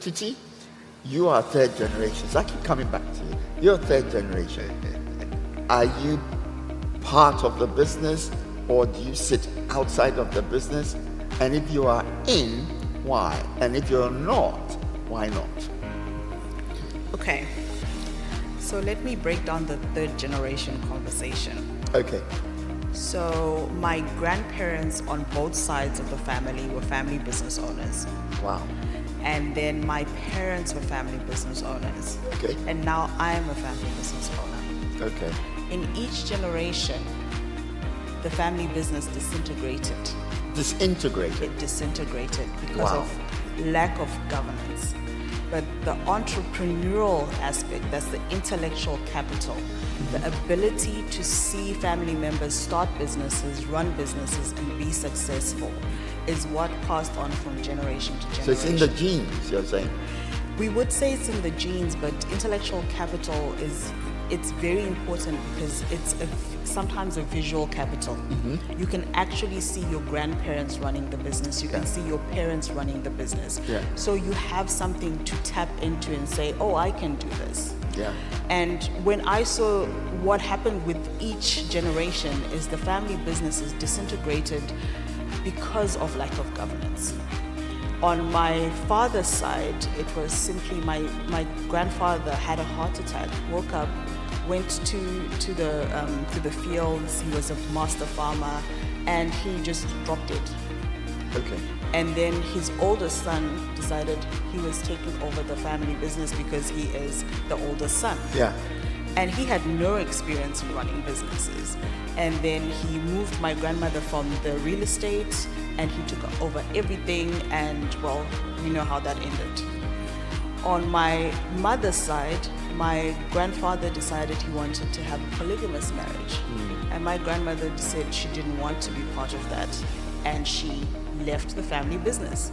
Tsitsi, you are third generation. So I keep coming back to you. You're third generation. Are you part of the business or do you sit outside of the business? And if you are in, why? And if you're not, why not? Okay, so let me break down the third generation conversation. Okay. So my grandparents on both sides of the family were family business owners. Wow. And then my parents were family business owners. Okay. And now I am a family business owner. Okay. In each generation, the family business disintegrated. Disintegrated. It disintegrated because Wow. of lack of governance. But the entrepreneurial aspect, that's the intellectual capital, the ability to see family members start businesses, run businesses, and be successful is what passed on from generation to generation. So it's in the genes, you're saying? We would say it's in the genes, but intellectual capital it's very important because it's sometimes a visual capital. You can actually see your grandparents running the business. You can see your parents running the business. Yeah. So you have something to tap into and say, oh, I can do this. Yeah. And when I saw what happened with each generation is the family businesses disintegrated because of lack of governance. On my father's side, it was simply my grandfather had a heart attack, woke up, went to the fields. He was a master farmer, and he just dropped it. Okay. And then his oldest son decided he was taking over the family business because he is the oldest son. Yeah. And he had no experience in running businesses. And then he moved my grandmother from the real estate, and he took over everything, and well, we know how that ended. On my mother's side, my grandfather decided he wanted to have a polygamous marriage. And my grandmother said she didn't want to be part of that, and she left the family business.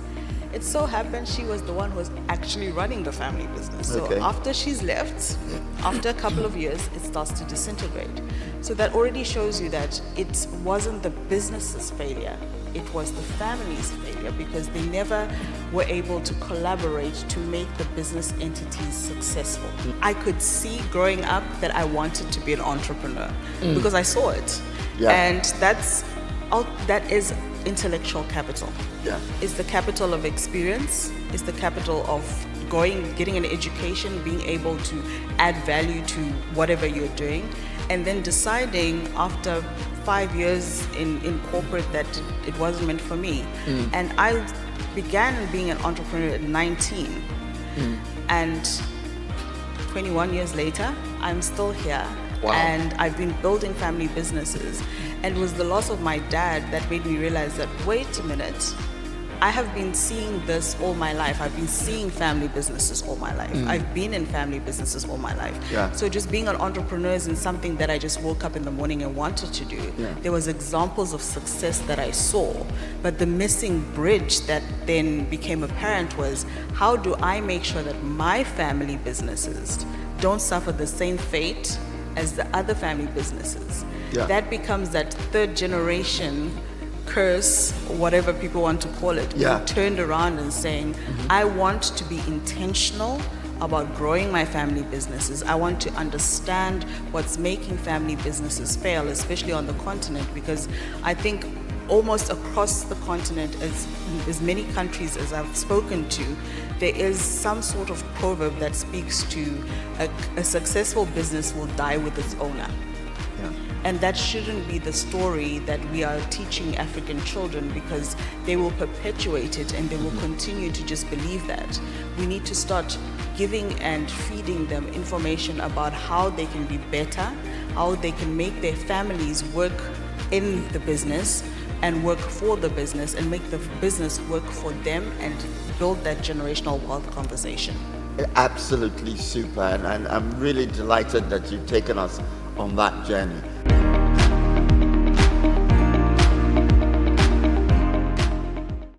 It so happened she was the one who was actually running the family business. Okay. So after she's left, after a couple of years, it starts to disintegrate. So that already shows you that it wasn't the business's failure, it was the family's failure because they never were able to collaborate to make the business entities successful. I could see growing up that I wanted to be an entrepreneur because I saw it. Yeah. And that is intellectual capital. Yeah. It's the capital of experience, it's the capital of getting an education, being able to add value to whatever you're doing, and then deciding after 5 years in corporate that it wasn't meant for me. And I began being an entrepreneur at 19. And 21 years later, I'm still here. Wow. And I've been building family businesses. And it was the loss of my dad that made me realize that, wait a minute, I have been seeing this all my life. I've been seeing family businesses all my life. I've been in family businesses all my life. Yeah. So just being an entrepreneur isn't something that I just woke up in the morning and wanted to do. Yeah. There was examples of success that I saw, but the missing bridge that then became apparent was, how do I make sure that my family businesses don't suffer the same fate as the other family businesses? Yeah. That becomes that third generation curse, whatever people want to call it, Yeah. being turned around and saying, I want to be intentional about growing my family businesses. I want to understand what's making family businesses fail, especially on the continent, because I think almost across the continent, as many countries as I've spoken to, there is some sort of proverb that speaks to a successful business will die with its owner. Yeah. And that shouldn't be the story that we are teaching African children, because they will perpetuate it and they will continue to just believe that. We need to start giving and feeding them information about how they can be better, how they can make their families work in the business and work for the business and make the business work for them and build that generational wealth conversation. Absolutely super, and I'm really delighted that you've taken us on that journey.